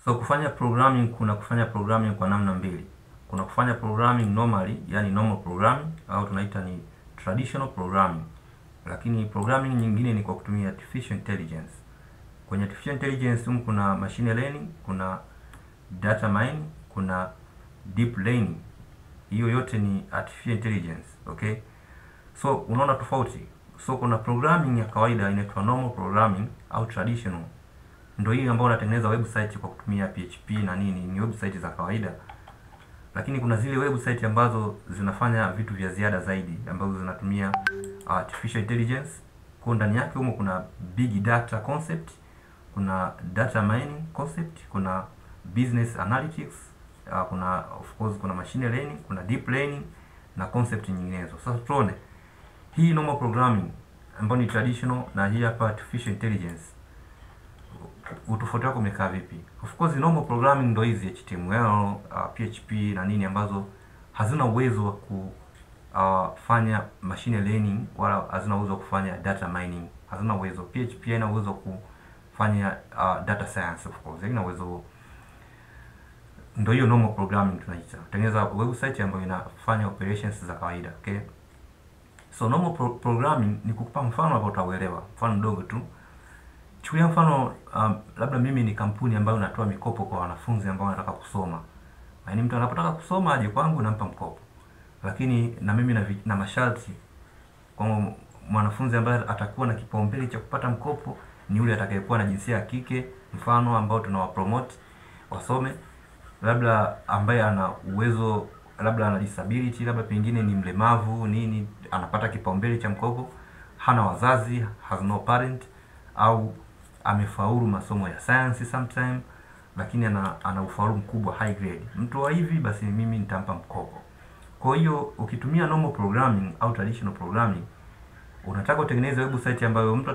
So kufanya programming, kuna kufanya programming kwa namna mbili. Kuna kufanya programming normally, yani normal programming, au tunaita ni traditional programming. Lakini programming nyingine ni kwa kutumia artificial intelligence. Kwenye artificial intelligence kuna machine learning, kuna data mining, kuna deep learning. Hiyo yote ni artificial intelligence, okay? So unaona tofauti. So kuna programming ya kawaida inaitwa normal programming au traditional. Ndio hii ambayo unatengeneza website kwa kutumia PHP na nini, ni website za kawaida. Lakini kuna zile website ambazo zinafanya vitu vya ziada zaidi, ambazo zinatumia artificial intelligence. Kwa ndani yake humo kuna big data concept, kuna data mining concept, kuna business analytics, kuna of course kuna machine learning, kuna deep learning na concept nyinginezo. Sasa tuone hii normal programming ambayo ni traditional na hii hapa artificial intelligence, utofauti wako umekaa vipi? Of course normal programming ndio hizi HTML, PHP na nini ambazo hazina uwezo wa kufanya machine learning wala hazina uwezo wa kufanya data mining, hazina uwezo. PHP haina uwezo wa kufanya data science, of course haina uwezo. Ndio hiyo normal programming tunaita. Tengeneza website ambayo inafanya operations za kawaida, okay? So normal programming ni kukupa mfano hapo utauelewa. Mfano mdogo tu. Chukulia mfano labda mimi ni kampuni ambayo natoa mikopo kwa wanafunzi ambao wanataka kusoma. Yaani mtu anapotaka kusoma aje kwangu nampa mkopo. Lakini na mimi na masharti kwa mwanafunzi ambaye atakuwa na kipaumbele cha kupata mkopo ni yule atakayekuwa na jinsia ya kike, mfano ambao tunawapromote wasome, labda ambaye ana uwezo, labda ana disability, labda pengine ni mlemavu nini, anapata kipaumbele cha mkopo, hana wazazi, has no parent, au amefaulu masomo ya science sometime lakini ana ufaulu mkubwa high grade. Mtu wa hivi basi mimi nitampa mkopo. Kwa hiyo ukitumia normal programming au traditional programming, unataka utengeneze website ambayo mtu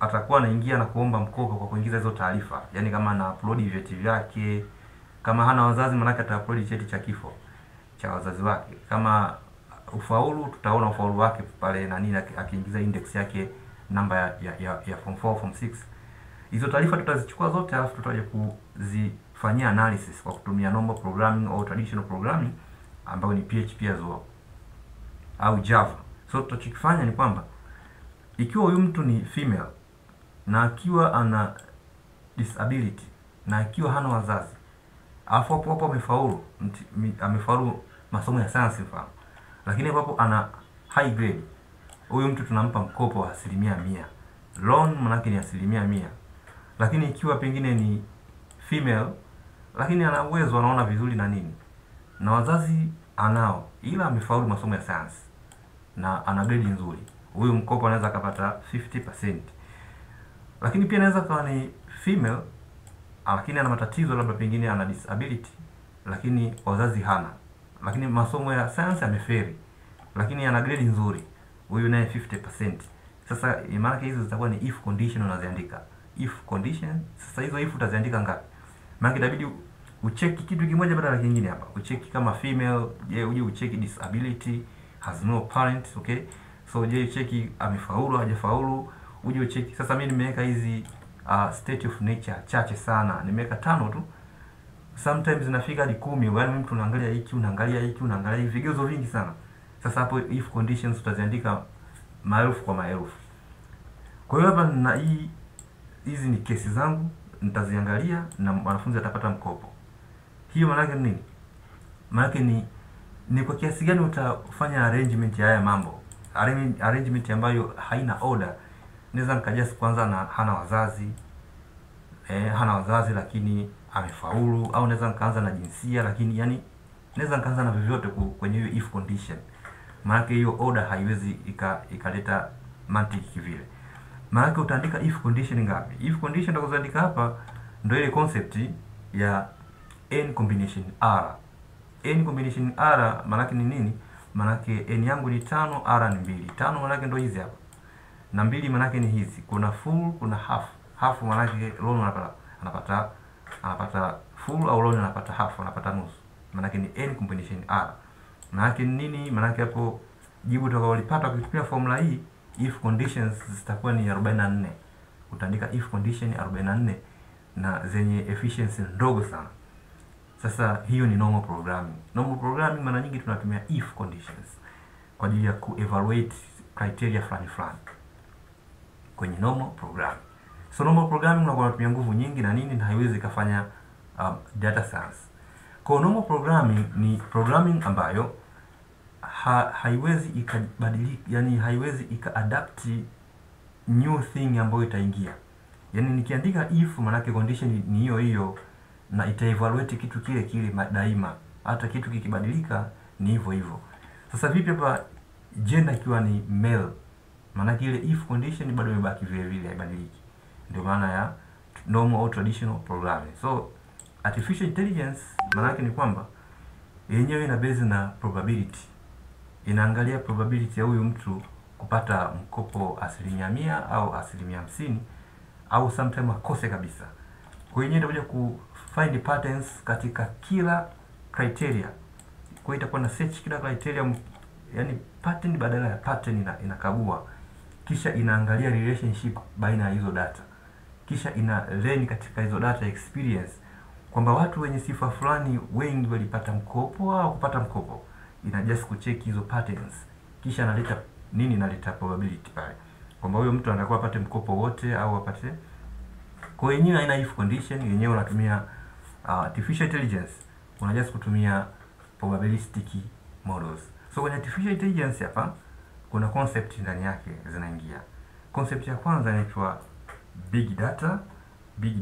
atakuwa anaingia na kuomba mkopo kwa kuingiza hizo taarifa. Yaani kama ana upload vyeti vyake, kama hana wazazi manake ata upload cheti cha kifo cha wazazi wake. Kama ufaulu tutaona ufaulu wake pale na nini akiingiza index yake, namba ya form 4 form 6. Hizo taarifa tutazichukua zote alafu tutaje kuzifanyia analysis kwa kutumia normal programming au traditional programming ambayo ni PHP as well au Java. So tutachokifanya ni kwamba ikiwa huyu mtu ni female na akiwa ana disability na akiwa hana wazazi, alafu hapo amefaulu masomo ya science mfano, lakini hapo ana high grade, huyu mtu tunampa mkopo wa 100%. Loan manake ni 100%. Lakini ikiwa pengine ni female lakini ana uwezo, anaona vizuri na nini, na wazazi anao, ila amefaulu masomo ya science na ana grade nzuri, huyu mkopo anaweza kupata 50%. Lakini pia anaweza kuwa ni female lakini ana matatizo, labda pengine ana disability lakini wazazi hana, lakini masomo ya science amefeli lakini ana grade nzuri, huyu naye 50%. Sasa maana hizo zitakuwa ni if condition, unaziandika if condition. Sasa hizo if utaziandika ngapi? Maana itabidi ucheki kitu kimoja baada ya kingine hapa. Ucheki kama female, je, uje ucheki disability, has no parents, okay? So je, ucheki amefaulu hajafaulu, uje ucheki. Sasa mimi nimeweka hizi state of nature chache sana. Nimeweka 5 tu. Sometimes zinafika hadi 10. Yaani mtu unaangalia hiki, unaangalia hiki, unaangalia hivi, vigezo vingi sana. Sasa hapo if conditions utaziandika maelfu kwa maelfu. Kwa hiyo hapa na hizi ni kesi zangu, nitaziangalia na wanafunzi atapata mkopo. Hiyo maana yake nini? Maana yake ni kwa kiasi gani utafanya arrangement ya haya mambo. Arrangement ambayo haina order. Naweza nikaja kwanza na hana wazazi lakini amefaulu, au naweza nikaanza na jinsia lakini yani naweza nikaanza na vyovyote kwenye hiyo if condition. Maana hiyo order haiwezi ikaleta mantiki vile. Maana utaandika if condition ngapi? If condition utakozaandika hapa ndio ile concept ya n combination r. N combination r maana ni nini? Maana n yangu ni 5, r ni 2. 5 maana ndio hizi hapa. Na 2 maana ni hizi. Kuna full, kuna half. Half maana loan anapata full, au loan anapata half, anapata nusu. Maana ni n combination r. Maana nini? Maana hapo jibu utakaolipata ukitumia formula hii, if conditions zitakuwa ni 44. Utaandika if condition 44 na zenye efficiency ndogo sana. Sasa hiyo ni normal programming. Normal programming mara nyingi tunatumia if conditions kwa ajili ya ku-evaluate criteria fulani kwenye normal programming. So normal programming unakuwa unatumia nguvu nyingi na nini, na haiwezi kufanya data science. Kwa normal programming ni programming ambayo haiwezi ikabadilika, yani haiwezi ika-adapt new thing ambayo itaingia. Yani nikiandika if, manake condition ni hiyo hiyo na ita-evaluate kitu kile kile daima, hata kitu kikibadilika ni hivyo hivyo. Sasa vipi hapa gender ikiwa ni male, manake ile if condition bado imebaki vile vile, haibadiliki. Ndio maana ya normal au traditional programming. So artificial intelligence manake ni kwamba yenyewe ina base na probability. Inaangalia probability ya huyu mtu kupata mkopo 100% au 50% au sometimes akose kabisa. Kwa hiyo itakuja ku find patterns katika kila criteria. Kwa hiyo itakuwa na search kila criteria, yani pattern badala ya pattern inakagua. Kisha inaangalia relationship baina ya hizo data. Kisha ina learn katika hizo data experience kwamba watu wenye sifa fulani wengi walipata mkopo au kupata mkopo. Ina just kucheck hizo patterns. Kisha analeta nini, inaleta probability pale kwamba huyo mtu anakuwa apate mkopo wote au apate. Kwa hiyo yenyewe haina if condition, yenyewe unatumia artificial intelligence, una just kutumia probabilistic models. So kwenye artificial intelligence hapa kuna concept ndani yake zinaingia. Concept ya kwanza inaitwa big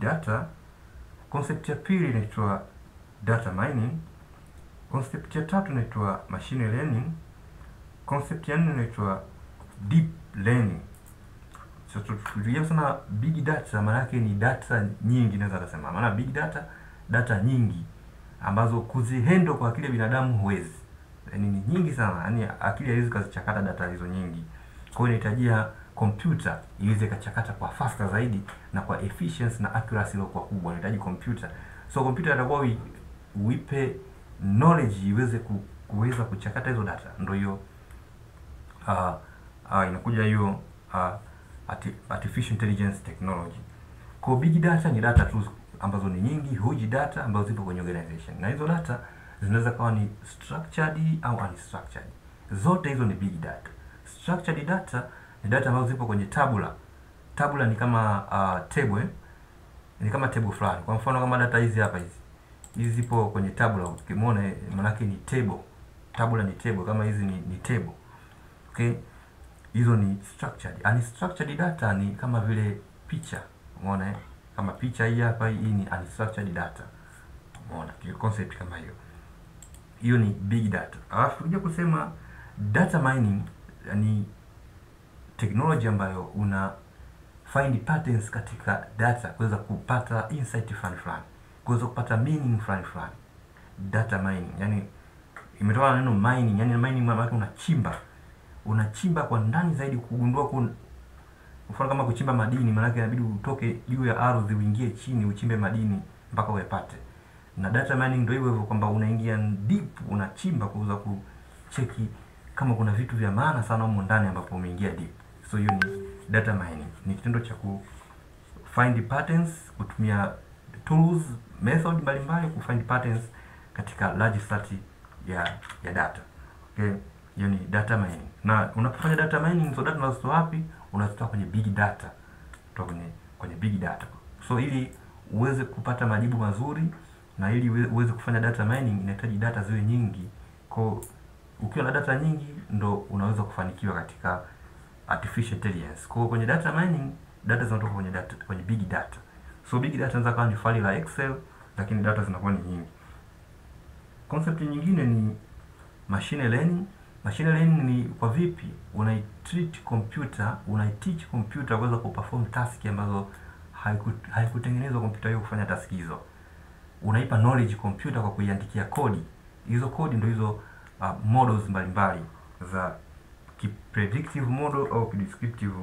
data. Concept ya pili inaitwa data mining. Concept ya tatu inaitwa machine learning. Concept ya nne inaitwa deep learning. So tukifikiria sana big data, maana yake ni data nyingi, naweza kusema. Maana big data nyingi ambazo kuzihandle kwa akili ya binadamu huwezi. Yaani ni nyingi sana, yani akili haiwezi kuzichakata data hizo nyingi. Kwa hiyo inahitajia computer iweze kuchakata kwa faster zaidi na kwa efficiency na accuracy iliyokuwa kubwa. Inahitaji computer. So computer itakuwa uipe knowledge iweze kuweza kuchakata hizo data. Ndio hiyo inakuja hiyo artificial intelligence technology. Kwa big data ni data tu ambazo ni nyingi, huge data ambazo zipo kwenye organization. Na hizo data zinaweza kuwa ni structured au unstructured. Zote hizo ni big data. Structured data ni data ambazo zipo kwenye tabula. Tabula ni kama table, ni kama table fulani. Kwa mfano kama data hizi hapa hizi zipo kwenye tabula. Ukimwona maana yake ni table. Tabula ni table, kama hizi ni table. Okay? Hizo ni structured. Unstructured data ni kama vile picha. Umeona kama picha hii hapa, hii ni unstructured data. Umeona hiyo concept kama hiyo. Hiyo ni big data. Alafu kuja kusema data mining, yani technology ambayo una find patterns katika data kuweza kupata insight fulani, kuweza kupata meaning fulani. Data mining, yani imetoka na neno mining, yani mining maana yake unachimba kwa ndani zaidi kugundua kwa mfano kama kuchimba madini, maana yake inabidi utoke juu ya ardhi uingie chini uchimbe madini mpaka uyapate. Na data mining ndio hivyo kwamba unaingia deep, unachimba kuweza kucheki kama kuna vitu vya maana sana huko ndani ambapo umeingia deep. So hiyo ni data mining. Ni kitendo cha ku find patterns, kutumia tools, method mbalimbali ku find patterns katika large set ya data. Okay? Hiyo ni data mining. Na unapofanya data mining, so data unazitoa wapi? Unazitoa kwenye big data. Kutoka kwenye big data. So ili uweze kupata majibu mazuri na ili uweze kufanya data mining inahitaji data ziwe nyingi. Kwa ukiwa na data nyingi ndo unaweza kufanikiwa katika artificial intelligence. Kwa kwenye data mining, data zinatoka kwenye big data. So big data inaweza kuwa ni file la Excel, lakini data zinakuwa ni nyingi. Concept nyingine ni machine learning. Machine learning ni kwa vipi unaiteach computer kuweza kuperform task ambazo haikutengenezwa computer hiyo kufanya task hizo. Unaipa knowledge computer kwa kuiandikia kodi. Hizo kodi ndio hizo models mbalimbali za predictive model au descriptive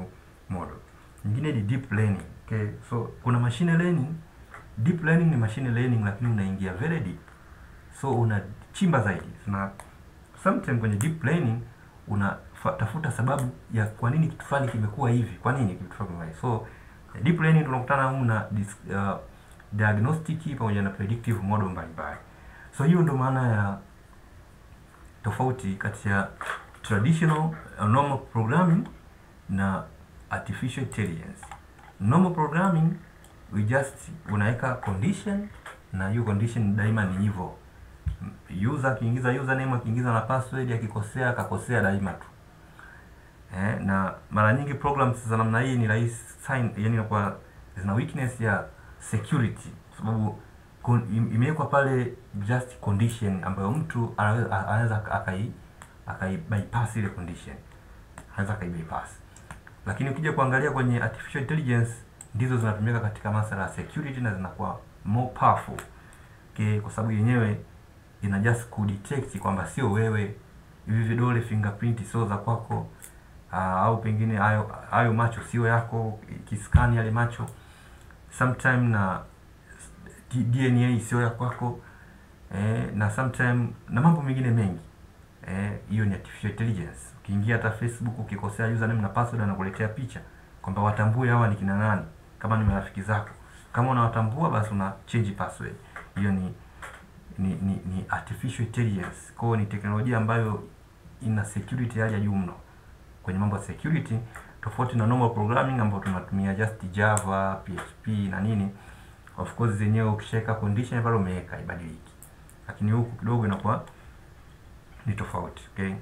model. Nyingine ni deep learning. Okay, so kuna machine learning. Deep learning ni machine learning lakini unaingia very deep. So unachimba zaidi. Na sometimes kwenye deep learning unatafuta sababu ya kwa nini kitu fulani kimekuwa hivi. Kwa nini kitu fulani hivi. So deep learning tunakutana huko na diagnostic pamoja na predictive model mbalimbali. So hiyo ndo maana ya tofauti kati ya traditional normal programming na artificial intelligence. Normal programming we just unaweka condition na hiyo condition daima ni hivyo. User akiingiza username, akiingiza na password, akikosea akakosea daima tu. Na mara nyingi programs za namna hii ni rahisi sign, yani kwa zina weakness ya security kwa sababu imewekwa pale just condition ambayo mtu anaweza akai bypass ile condition. Anaweza akai bypass. Lakini ukija kuangalia kwenye artificial intelligence ndizo zinatumika katika masuala ya security na zinakuwa more powerful. Kwa sababu yenyewe ina just kudetect kwamba sio wewe, hivi vidole fingerprint sio za kwako, au pengine hayo macho sio yako, kiskani yale macho sometime, na DNA sio ya kwako, na sometime na mambo mengine mengi. Hiyo ni artificial intelligence. Ukiingia hata Facebook ukikosea username na password anakuletea picha kwamba watambue hawa ni kina nani, kama ni marafiki zako. Kama unawatambua basi una change password. Hiyo ni artificial intelligence. Kwa hiyo ni teknolojia ambayo ina security hali ya juu mno kwenye mambo ya security, tofauti na normal programming ambayo tunatumia just Java, PHP na nini. Of course zenyewe ukishaweka condition pale umeweka ibadiliki, lakini huku kidogo inakuwa ni tofauti. Okay.